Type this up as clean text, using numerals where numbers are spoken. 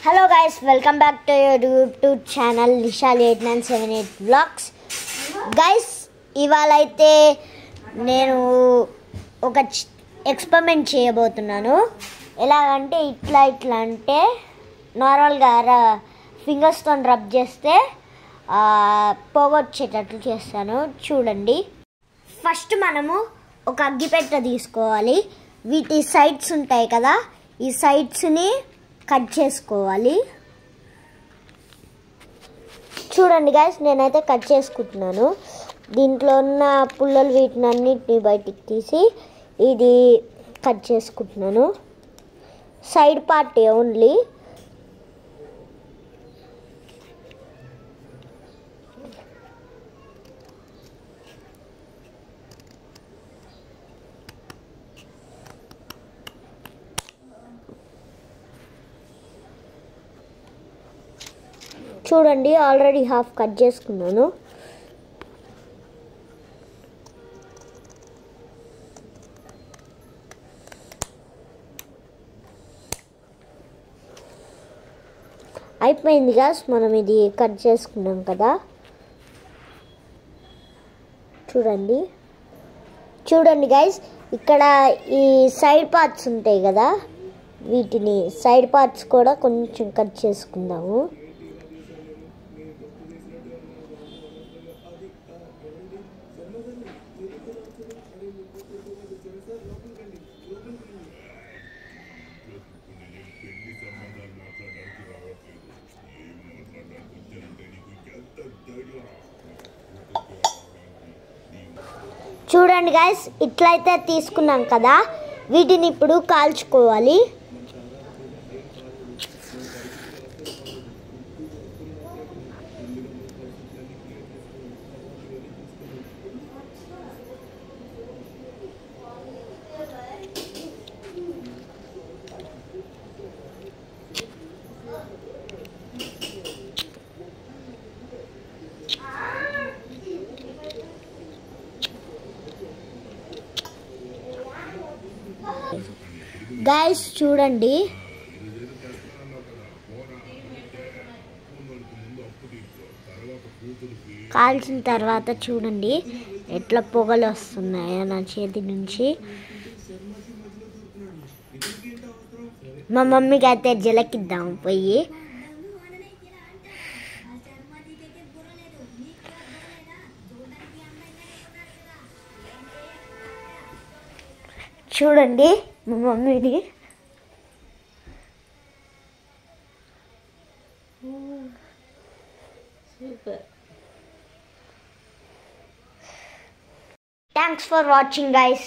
Hello guys, welcome back to your YouTube channel Nishal 8978 vlogs. Guys, ఇవాళ అయితే నేను ఒక ఎక్స్పెరిమెంట్ చేయబోతున్నాను. ఎలాగంటే ఇట్లా అంటే నార్మల్గా ఫింగర్స్తో రబ్ చేస్తే పోగొచ్చేటట్లు చేస్తాను. చూడండి. ఫస్ట్ మనము ఒక అగ్గిపెట్టె తీసుకోవాలి. వీటి సైడ్స్ ఉంటాయి కదా, ఈ సైడ్స్ని కట్ చేసుకోవాలి. చూడండి గైస్, నేనైతే కట్ చేసుకుంటున్నాను. దీంట్లో ఉన్న పుల్లలు వీటిని అన్నిటిని బయటికి తీసి ఇది కట్ చేసుకుంటున్నాను. Side part only. చూడండి, ఆల్రెడీ హాఫ్ కట్ చేసుకున్నాను. అయిపోయింది గాస్, మనం ఇది కట్ చేసుకున్నాం కదా. చూడండి గైస్, ఇక్కడ ఈ సైడ్ పార్ట్స్ ఉంటాయి కదా, వీటిని సైడ్ పార్ట్స్ కూడా కొంచెం కట్ చేసుకుందాము. చూడండి గైస్, ఇట్లయితే తీసుకున్నాం కదా, వీటిని ఇప్పుడు కాల్చుకోవాలి. గైస్ చూడండి, కాల్చిన తర్వాత చూడండి ఎట్లా పొగలు వస్తున్నాయో నా చేతి నుంచి. మా మమ్మీకి అయితే జలకిద్దాం పోయి. చూడండి మా మమ్మీని. Thanks for watching guys.